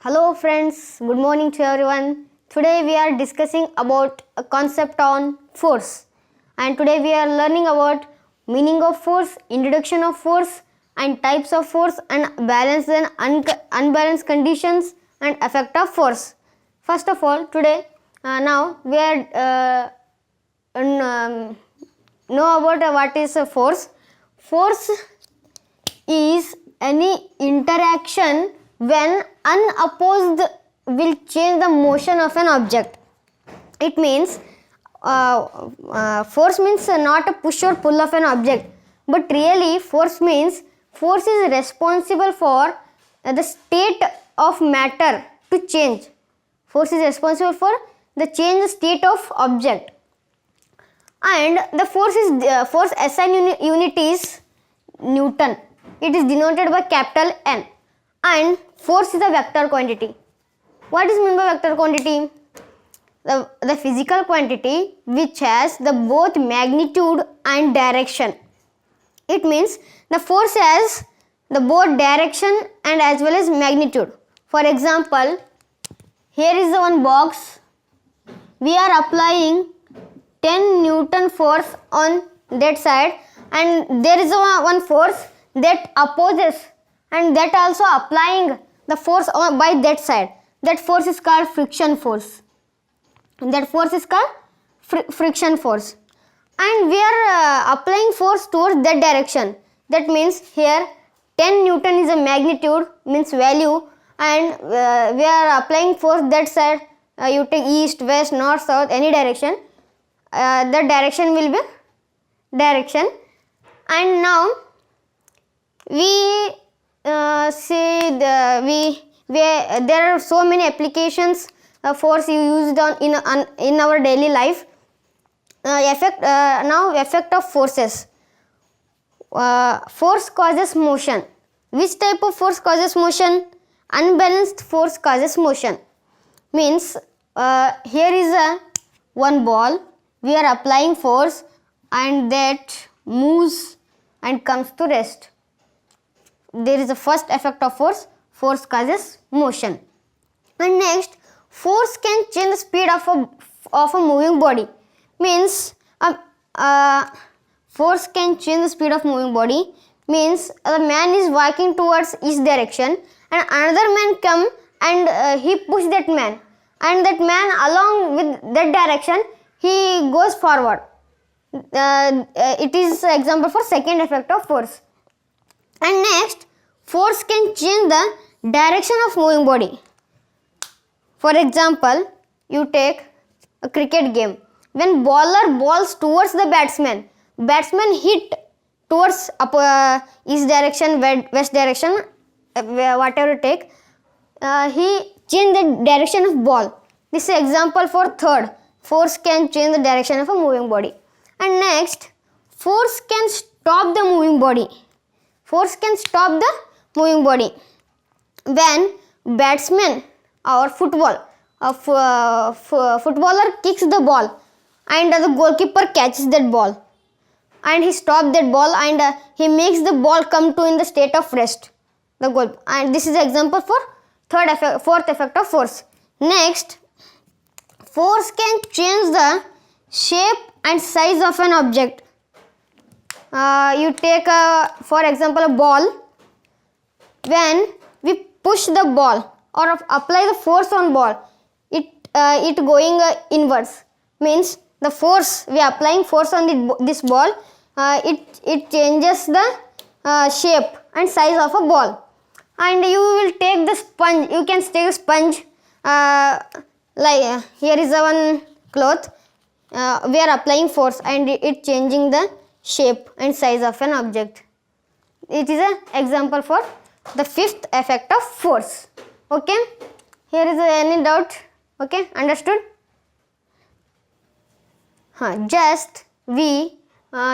Hello friends, good morning to everyone. Today we are discussing about a concept on force. And today we are learning about meaning of force, introduction of force and types of force and balanced and unbalanced conditions and effect of force. First of all, today now we are know about what is a force. Force is any interaction when unopposed will change the motion of an object. It means force means not a push or pull of an object, but really force means force is responsible for the state of matter to change. Force is responsible for the change state of object, and the force SI unit is Newton. It is denoted by capital N, and force is a vector quantity. What is meant by vector quantity? The physical quantity which has the both magnitude and direction. It means the force has the both direction and as well as magnitude. For example, here is the one box. We are applying 10 Newton force on that side, and there is one force that opposes and that also applying the force by that side. That force is called friction force. That force is called friction force, and we are applying force towards that direction. That means here 10 Newton is a magnitude, means value, and we are applying force that side. You take east, west, north, south, any direction. The direction will be direction. And now we see there are so many applications force used in our daily life. Effect of forces. Force causes motion. Which type of force causes motion? Unbalanced force causes motion. Means here is one ball. We are applying force and that moves and comes to rest. There is a first effect of force. Force causes motion. And next, force can change the speed of a moving body. Means force can change the speed of moving body. Means the man is walking towards each direction and another man come and he push that man, and that man along with that direction he goes forward. It is an example for second effect of force. And next, force can change the direction of moving body. For example, you take a cricket game. When bowler balls towards the batsman hit towards east direction, west direction, whatever you take, he change the direction of ball. This is example for third. Force can change the direction of a moving body. And next, force can stop the moving body. Force can stop the moving body. When batsman or footballer kicks the ball and the goalkeeper catches that ball and he stops that ball and he makes the ball come to in the state of rest. The goal. And this is an example for fourth effect of force. Next, force can change the shape and size of an object. You take for example a ball. When we push the ball or apply the force on ball, it going inwards. Means the force we are applying force on this ball, it changes the shape and size of a ball. And you will take the sponge. You can take a sponge. Like here is one cloth. We are applying force and it changing the shape and size of an object. It is an example for the fifth effect of force. Okay. Here is any doubt? Okay, understood? Just we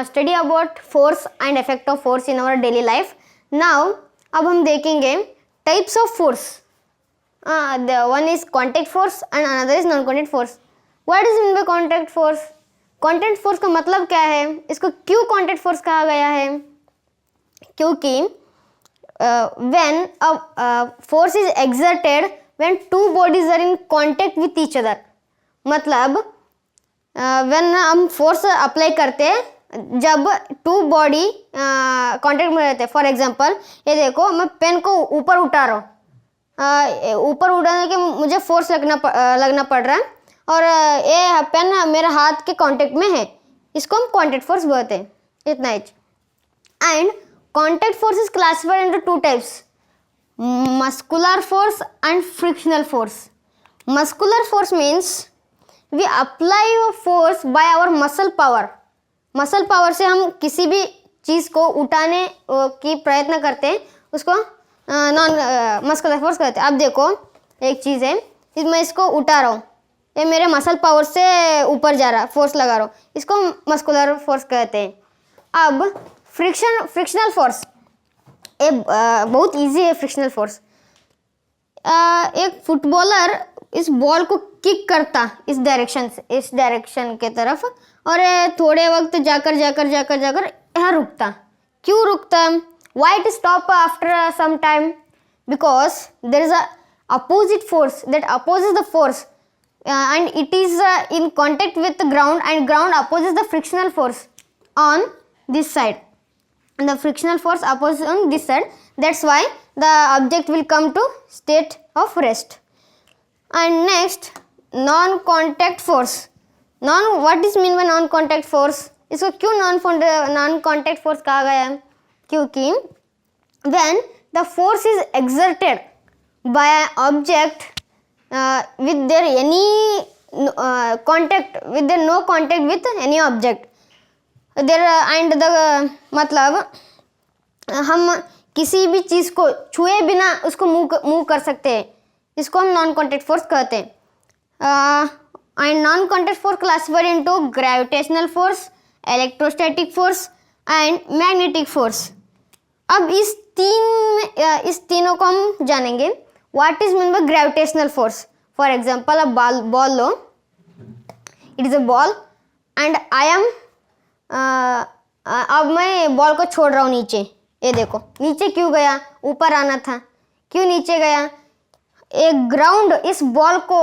study about force and effect of force in our daily life. Now अब हम देखेंगे types of force. The one is contact force and another is non-contact force. What is meant by contact force? Contact force का मतलब क्या है? इसको क्यों contact force कहा गया है? क्योंकि when a force is exerted when two bodies are in contact with each other. मतलब when हम फोर्स अप्लाई करते हैं जब टू बॉडी कांटेक्ट में रहते हैं. फॉर एग्जांपल ये देखो, मैं पेन को ऊपर उठा रहा हूँ, ऊपर उठाने के मुझे फोर्स लगना पड़ रहा है, और ये पेन मेरे हाथ के कांटेक्ट में है, इसको हम कांटेक्ट फोर्स बोलते हैं. इतना ही. And contact force is classified into two types, muscular force and frictional force. Muscular force means we apply force by our muscle power. muscle power से हम किसी भी चीज़ को उठाने की प्रयत्न करते हैं, उसको नॉन मस्कुलर फोर्स कहते हैं. अब देखो, एक चीज़ है, मैं इसको उठा रहा हूँ, ये मेरे मसल पावर से ऊपर जा रहा, फोर्स लगा रहा हूँ, इसको मस्कुलर फोर्स कहते हैं. अब फ्रिक्शनल फोर्स, ये बहुत इजी है. फ्रिक्शनल फोर्स, एक फुटबॉलर इस बॉल को किक करता इस डायरेक्शन के तरफ, और थोड़े वक्त जाकर यहाँ रुकता. क्यों रुकता? Why it stop after some time? Because there is a opposite force that opposes the force, and it is in contact with the ground, and ground opposes the frictional force on this side, and the frictional force opposes on this side. That's why the object will come to state of rest. And next, non contact force. What is mean by non contact force? इसको क्यों non contact force कहा गया है? क्योंकि when the force is exerted by an object with their any contact, with their no contact with any object, there and the मतलब हम किसी भी चीज़ को छुए बिना उसको मूव कर सकते हैं, इसको हम नॉन कॉन्टैक्ट फोर्स कहते हैं. And non contact force classified into gravitational force, electrostatic force and magnetic force. अब इस तीनों को हम जानेंगे. What is meant by gravitational force? For example, a ball low, it is a ball and I am अब मैं ball को छोड़ रहा हूँ नीचे. ये देखो, नीचे क्यों गया? ऊपर आना था, क्यों नीचे गया? एक ग्राउंड इस बॉल को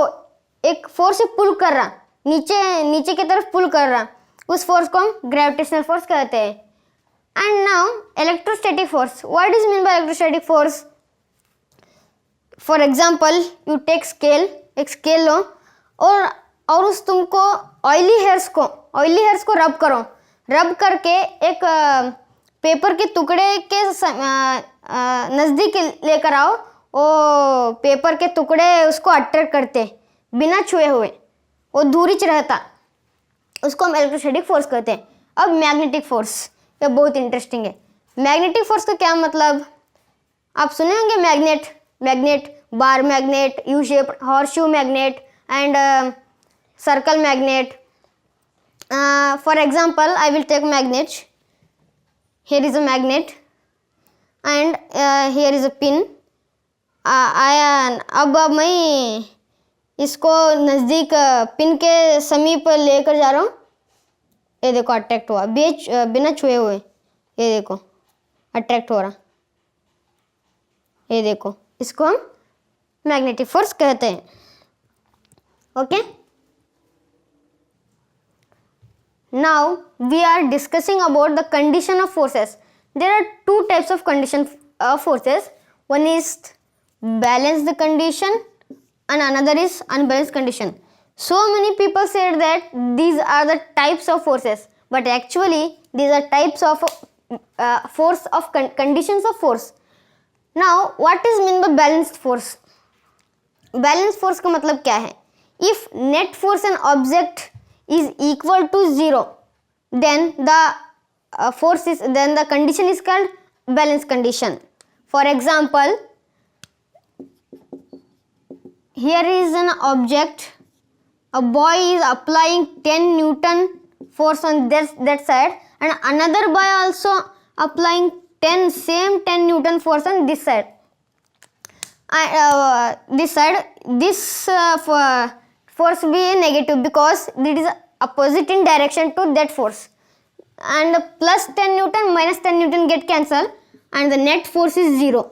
एक फोर्स से पुल कर रहा, नीचे की तरफ पुल कर रहा, उस फोर्स को हम ग्रेविटेशनल फोर्स कहते हैं. And now electrostatic force. What is mean by electrostatic force? For example, you take scale, एक स्केल लो और उस तुमको ऑयली हेयर्स को रब करो, रब करके एक पेपर के टुकड़े के नज़दीक लेकर आओ, वो पेपर के टुकड़े उसको अट्रैक्ट करते बिना छुए हुए, वो दूरी च रहता, उसको हम इलेक्ट्रोस्टैटिक फोर्स कहते हैं. अब मैग्नेटिक फोर्स, ये बहुत इंटरेस्टिंग है. मैग्नेटिक फोर्स का क्या मतलब? आप सुने होंगे magnet, bar magnet, U shape, horseshoe magnet and circle magnet. For example, I will take magnet. Here is a magnet and here is a pin. अब मैं इसको नज़दीक पिन के समीप लेकर जा रहा हूँ. ये देखो, अट्रैक्ट हुआ बिना छुए हुए. ये देखो, अट्रैक्ट हो रहा. ये देखो, इसको हम मैग्नेटिक फोर्स कहते हैं. Okay, now we are discussing about the condition of forces. There are two types of condition of forces. One is balanced condition and another is unbalanced condition. So many people said that these are the types of forces, but actually these are types of force of conditions of force. Now what is mean by balanced force? Balanced force का मतलब क्या है? If net force an object is equal to 0, then the condition is called balanced condition. For example, here is an object, a boy is applying 10 Newton force on that side, and another boy also applying 10 Newton force on this side. This force be negative because it is opposite in direction to that force, and plus 10 Newton minus 10 Newton get cancelled, and the net force is 0.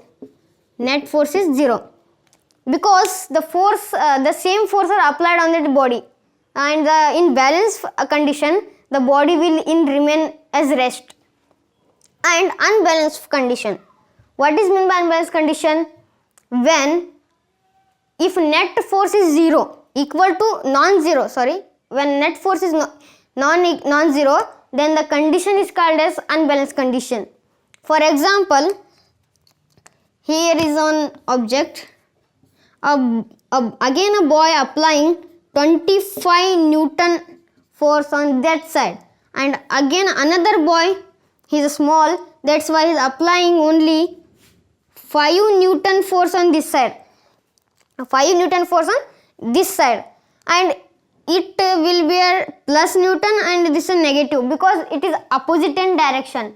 because the same force are applied on that body, and in balanced condition the body will remain as rest. And unbalanced condition, what is meant by unbalanced condition? When if net force is zero equal to non-zero, when net force is non-zero, then the condition is called as unbalanced condition. For example, here is an object, again a boy applying 25 Newton force on that side, and again another boy, he is small, that's why he is applying only 5 Newton force on this side, 5 Newton force on this side, and it will be a plus Newton and this is negative because it is opposite in direction.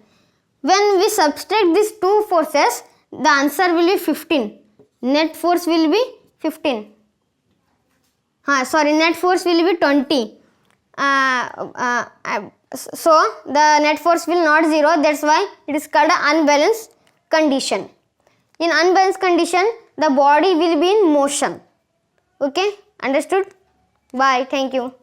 When we subtract these two forces, the answer will be 15. Net force will be 15. Net force will be 20. So the net force will not zero, that's why it is called an unbalanced condition. In unbalanced condition, the body will be in motion. Okay, understood? Bye, thank you.